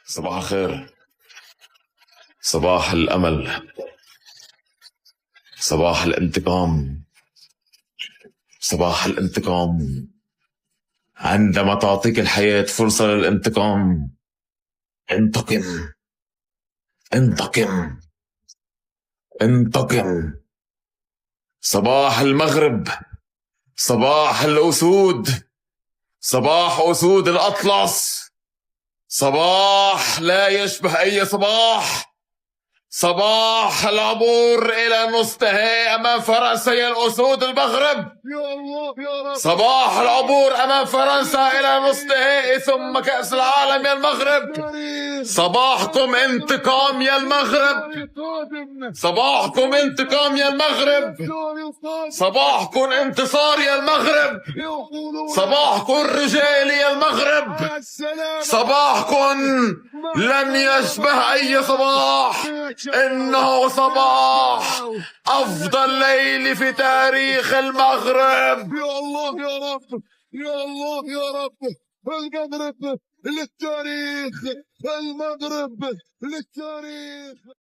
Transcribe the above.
صباح الخير، صباح الأمل، صباح الانتقام، صباح الانتقام. عندما تعطيك الحياة فرصة للانتقام، انتقم، انتقم، انتقم. صباح المغرب، صباح الأسود، صباح أسود الأطلس، صباح لا يشبه أي صباح، صباح العبور إلى مستهى أمام فرنسا الأسود المغرب. يا الله يا رب. صباح العبور أمام فرنسا إلى مستهى ثم كأس العالم يا المغرب. صباحكم انتقام يا المغرب، صباحكم انتقام يا المغرب، صباحكم انتصار يا المغرب، صباحكم رجال يا المغرب، صباحكم لن يشبه أي صباح. إنه صباح أفضل ليل في تاريخ المغرب. يا الله يا رب، يا الله يا رب. المغرب للتاريخ، المغرب للتاريخ.